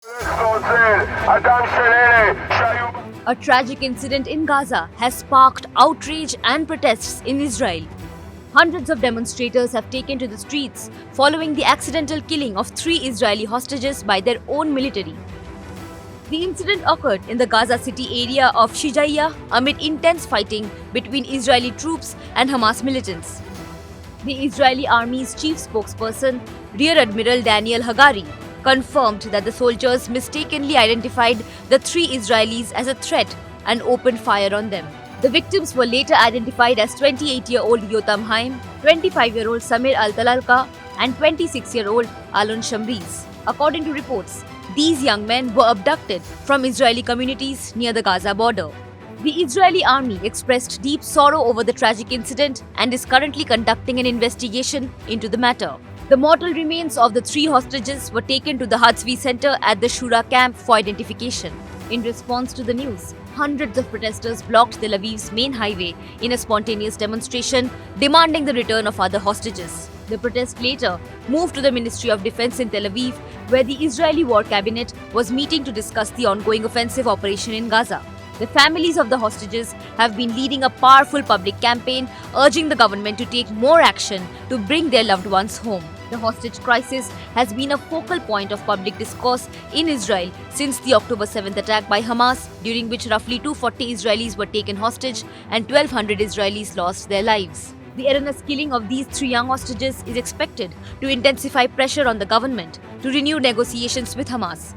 A tragic incident in Gaza has sparked outrage and protests in Israel. Hundreds of demonstrators have taken to the streets following the accidental killing of 3 Israeli hostages by their own military. The incident occurred in the Gaza City area of Shijaiya amid intense fighting between Israeli troops and Hamas militants. The Israeli army's chief spokesperson, Rear Admiral Daniel Hagari, confirmed that the soldiers mistakenly identified the 3 Israelis as a threat and opened fire on them. The victims were later identified as 28-year-old Yotam Haim, 25-year-old Samir Al-Talalka, and 26-year-old Alon Shamriz. According to reports, these young men were abducted from Israeli communities near the Gaza border. The Israeli army expressed deep sorrow over the tragic incident and is currently conducting an investigation into the matter. The mortal remains of the 3 hostages were taken to the Hatzvi Center at the Shura camp for identification. In response to the news, hundreds of protesters blocked Tel Aviv's main highway in a spontaneous demonstration demanding the return of other hostages. The protest later moved to the Ministry of Defense in Tel Aviv, where the Israeli War Cabinet was meeting to discuss the ongoing offensive operation in Gaza. The families of the hostages have been leading a powerful public campaign urging the government to take more action to bring their loved ones home. The hostage crisis has been a focal point of public discourse in Israel since the October 7th attack by Hamas, during which roughly 240 Israelis were taken hostage and 1,200 Israelis lost their lives. The erroneous killing of these 3 young hostages is expected to intensify pressure on the government to renew negotiations with Hamas.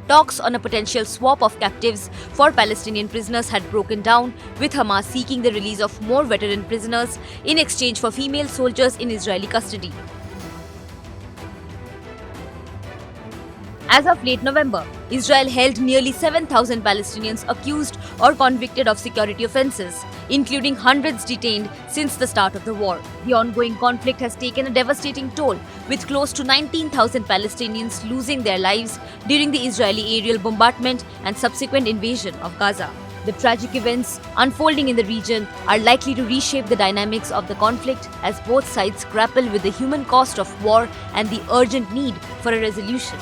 Talks on a potential swap of captives for Palestinian prisoners had broken down, with Hamas seeking the release of more veteran prisoners in exchange for female soldiers in Israeli custody. As of late November, Israel held nearly 7,000 Palestinians accused or convicted of security offences, including hundreds detained since the start of the war. The ongoing conflict has taken a devastating toll, with close to 19,000 Palestinians losing their lives during the Israeli aerial bombardment and subsequent invasion of Gaza. The tragic events unfolding in the region are likely to reshape the dynamics of the conflict as both sides grapple with the human cost of war and the urgent need for a resolution.